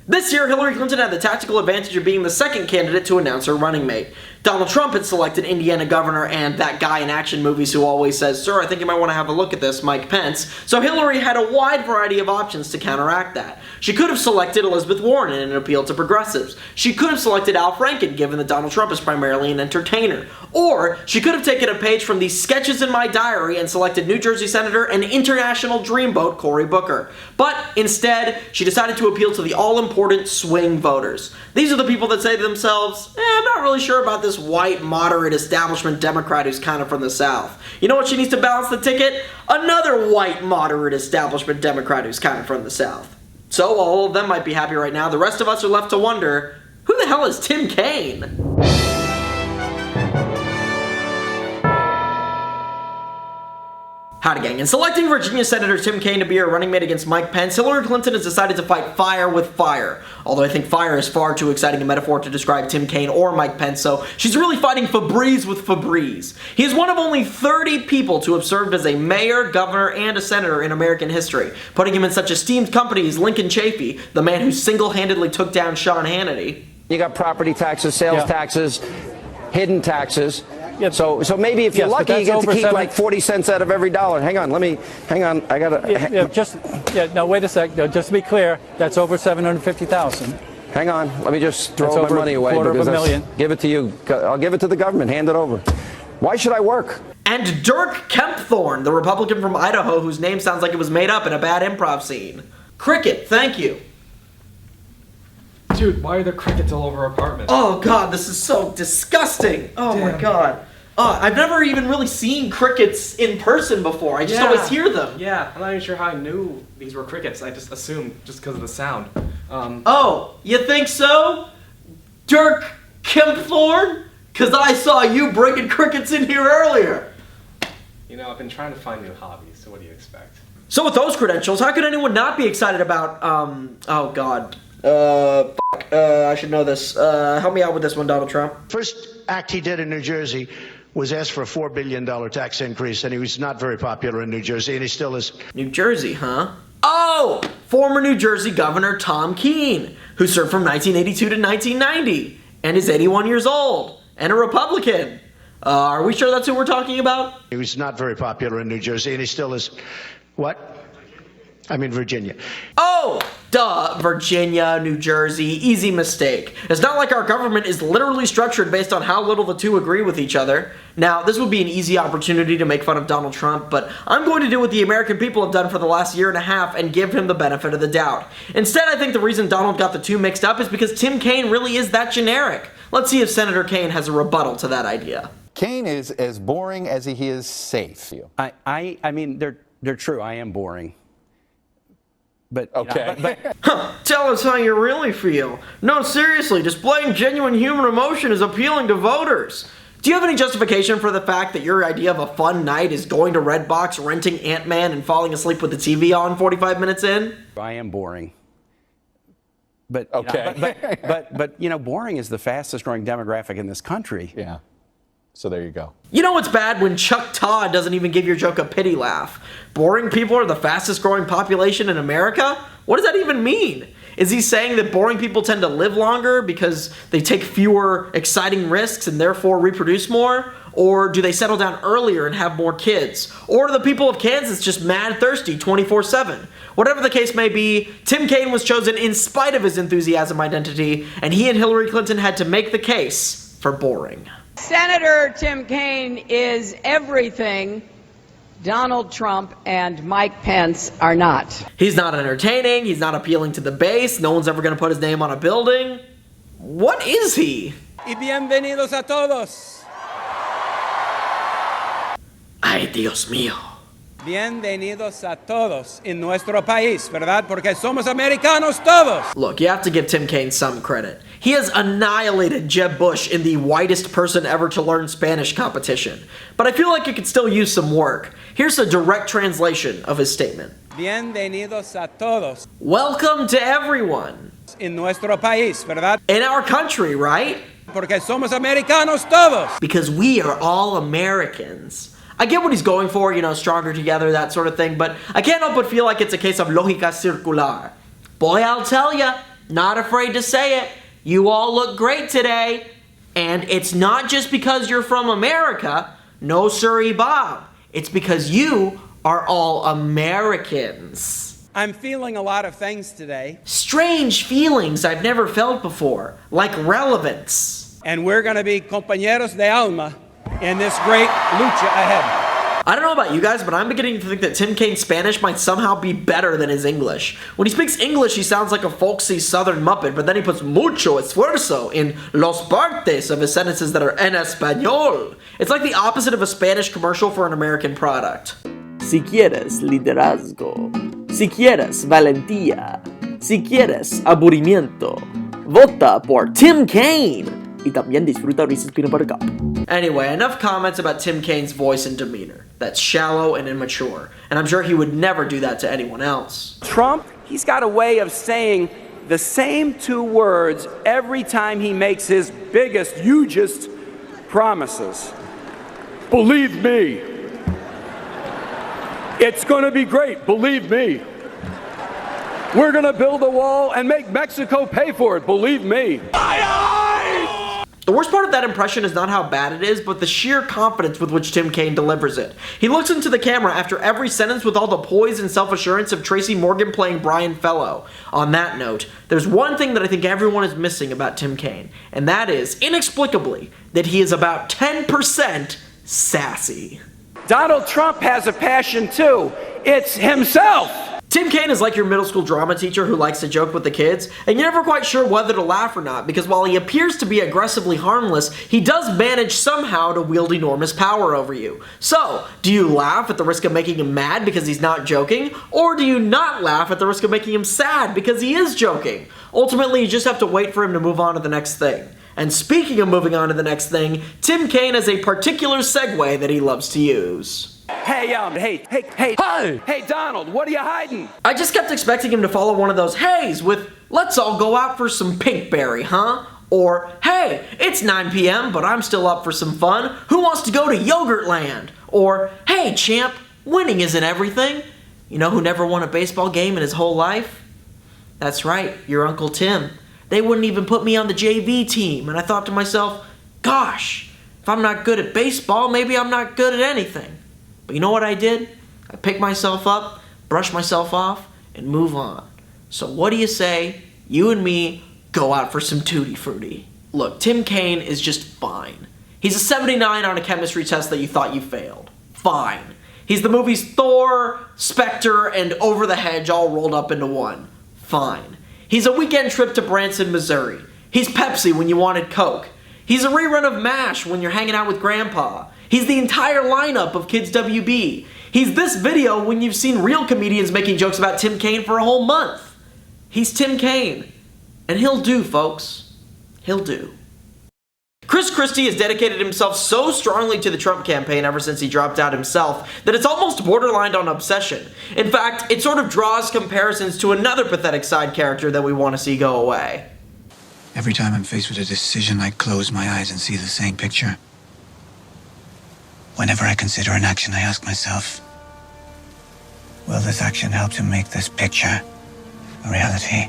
This year, Hillary Clinton had the tactical advantage of being the second candidate to announce her running mate. Donald Trump had selected Indiana Governor and that guy in action movies who always says, "Sir, I think you might want to have a look at this," Mike Pence. So Hillary had a wide variety of options to counteract that. She could have selected Elizabeth Warren in an appeal to progressives. She could have selected Al Franken, given that Donald Trump is primarily an entertainer. Or she could have taken a page from these sketches in my diary and selected New Jersey Senator and international dreamboat Cory Booker. But instead, she decided to appeal to the all-important swing voters. These are the people that say to themselves, I'm not really sure about this white, moderate establishment Democrat who's kind of from the South. You know what she needs to balance the ticket? Another white, moderate establishment Democrat who's kind of from the South. So all of them might be happy right now. The rest of us are left to wonder, who the hell is Tim Kaine? Howdy gang. In selecting Virginia Senator Tim Kaine to be her running mate against Mike Pence, Hillary Clinton has decided to fight fire with fire. Although I think fire is far too exciting a metaphor to describe Tim Kaine or Mike Pence, so she's really fighting Febreze with Febreze. He is one of only 30 people to have served as a mayor, governor, and a senator in American history, putting him in such esteemed company as Lincoln Chafee, the man who single-handedly took down Sean Hannity. You got property taxes, sales taxes, hidden taxes. Yep. So maybe if you're lucky, you get to keep like 40 cents out of every dollar. Hang on, I gotta. No, wait a sec. No, just to be clear, that's over 750,000. Hang on, let me just throw my money away. $250,000. Give it to you. I'll give it to the government. Hand it over. Why should I work? And Dirk Kempthorne, the Republican from Idaho whose name sounds like it was made up in a bad improv scene. Cricket, thank you. Dude, why are there crickets all over our apartment? Oh god, this is so disgusting. Oh Damn. My god. I've never even really seen crickets in person before. I just always hear them. Yeah, I'm not even sure how I knew these were crickets. I just assumed just because of the sound. Oh, you think so? Dirk Kempthorne? Because I saw you bringing crickets in here earlier. You know, I've been trying to find new hobbies, so what do you expect? So with those credentials, how could anyone not be excited about, oh god. I should know this. Help me out with this one, Donald Trump. First act he did in New Jersey was ask for a $4 billion tax increase, and he was not very popular in New Jersey, and he still is. New Jersey, huh? Oh! Former New Jersey Governor Tim Kaine, who served from 1982 to 1990, and is 81 years old, and a Republican. Are we sure that's who we're talking about? He was not very popular in New Jersey, and he still is. What? I mean Virginia. Oh, duh, Virginia, New Jersey, easy mistake. It's not like our government is literally structured based on how little the two agree with each other. Now, this would be an easy opportunity to make fun of Donald Trump, but I'm going to do what the American people have done for the last year and a half and give him the benefit of the doubt. Instead, I think the reason Donald got the two mixed up is because Tim Kaine really is that generic. Let's see if Senator Kaine has a rebuttal to that idea. Kaine is as boring as he is safe. I mean, they're true. I am boring. But, okay. Tell us how you really feel. No, seriously, displaying genuine human emotion is appealing to voters. Do you have any justification for the fact that your idea of a fun night is going to Redbox, renting Ant-Man, and falling asleep with the TV on 45 minutes in? I am boring. But okay. But boring is the fastest growing demographic in this country. Yeah. So there you go. You know what's bad? When Chuck Todd doesn't even give your joke a pity laugh. Boring people are the fastest growing population in America? What does that even mean? Is he saying that boring people tend to live longer because they take fewer exciting risks and therefore reproduce more? Or do they settle down earlier and have more kids? Or are the people of Kansas just mad thirsty 24/7? Whatever the case may be, Tim Kaine was chosen in spite of his enthusiasm identity, and he and Hillary Clinton had to make the case for boring. Senator Tim Kaine is everything Donald Trump and Mike Pence are not. He's not entertaining, he's not appealing to the base, no one's ever going to put his name on a building. What is he? Y bienvenidos a todos. Ay, Dios mío. Bienvenidos a todos en nuestro país, ¿verdad? Porque somos americanos todos. Look, you have to give Tim Kaine some credit. He has annihilated Jeb Bush in the whitest person ever to learn Spanish competition. But I feel like it could still use some work. Here's a direct translation of his statement. Bienvenidos a todos. Welcome to everyone. En nuestro país, ¿verdad? In our country, right? Porque somos americanos todos. Because we are all Americans. I get what he's going for, stronger together, that sort of thing, but I can't help but feel like it's a case of lógica circular. Boy, I'll tell ya, not afraid to say it. You all look great today. And it's not just because you're from America. No siree, Bob. It's because you are all Americans. I'm feeling a lot of things today. Strange feelings I've never felt before, like relevance. And we're going to be compañeros de alma in this great lucha ahead. I don't know about you guys, but I'm beginning to think that Tim Kaine's Spanish might somehow be better than his English. When he speaks English, he sounds like a folksy southern Muppet, but then he puts mucho esfuerzo in los partes of his sentences that are en español. It's like the opposite of a Spanish commercial for an American product. Si quieres liderazgo, si quieres valentía, si quieres aburrimiento, vota por Tim Kaine. Y también disfruta Reese's Peanut Butter Cup. Anyway, enough comments about Tim Kaine's voice and demeanor. That's shallow and immature, and I'm sure he would never do that to anyone else. Trump, he's got a way of saying the same two words every time he makes his biggest, hugest promises. Believe me. It's going to be great, believe me. We're going to build a wall and make Mexico pay for it, believe me. The worst part of that impression is not how bad it is, but the sheer confidence with which Tim Kaine delivers it. He looks into the camera after every sentence with all the poise and self-assurance of Tracy Morgan playing Brian Fellow. On that note, there's one thing that I think everyone is missing about Tim Kaine, and that is, inexplicably, that he is about 10% sassy. Donald Trump has a passion too. It's himself. Tim Kaine is like your middle school drama teacher who likes to joke with the kids, and you're never quite sure whether to laugh or not, because while he appears to be aggressively harmless, he does manage somehow to wield enormous power over you. So, do you laugh at the risk of making him mad because he's not joking, or do you not laugh at the risk of making him sad because he is joking? Ultimately, you just have to wait for him to move on to the next thing. And speaking of moving on to the next thing, Tim Kaine has a particular segue that he loves to use. Hey, Donald, what are you hiding? I just kept expecting him to follow one of those heys with, let's all go out for some Pinkberry, huh? Or, hey, it's 9 p.m., but I'm still up for some fun. Who wants to go to Yogurtland? Or, hey, champ, winning isn't everything. You know who never won a baseball game in his whole life? That's right, your Uncle Tim. They wouldn't even put me on the JV team, and I thought to myself, gosh, if I'm not good at baseball, maybe I'm not good at anything. But you know what I did? I picked myself up, brushed myself off, and move on. So what do you say, you and me go out for some Tutti Frutti? Look, Tim Kaine is just fine. He's a 79 on a chemistry test that you thought you failed. Fine. He's the movies Thor, Spectre, and Over the Hedge all rolled up into one. Fine. He's a weekend trip to Branson, Missouri. He's Pepsi when you wanted Coke. He's a rerun of MASH when you're hanging out with Grandpa. He's the entire lineup of Kids WB. He's this video when you've seen real comedians making jokes about Tim Kaine for a whole month. He's Tim Kaine. And he'll do, folks. He'll do. Chris Christie has dedicated himself so strongly to the Trump campaign ever since he dropped out himself that it's almost borderline on obsession. In fact, it sort of draws comparisons to another pathetic side character that we want to see go away. Every time I'm faced with a decision, I close my eyes and see the same picture. Whenever I consider an action, I ask myself, will this action help to make this picture a reality?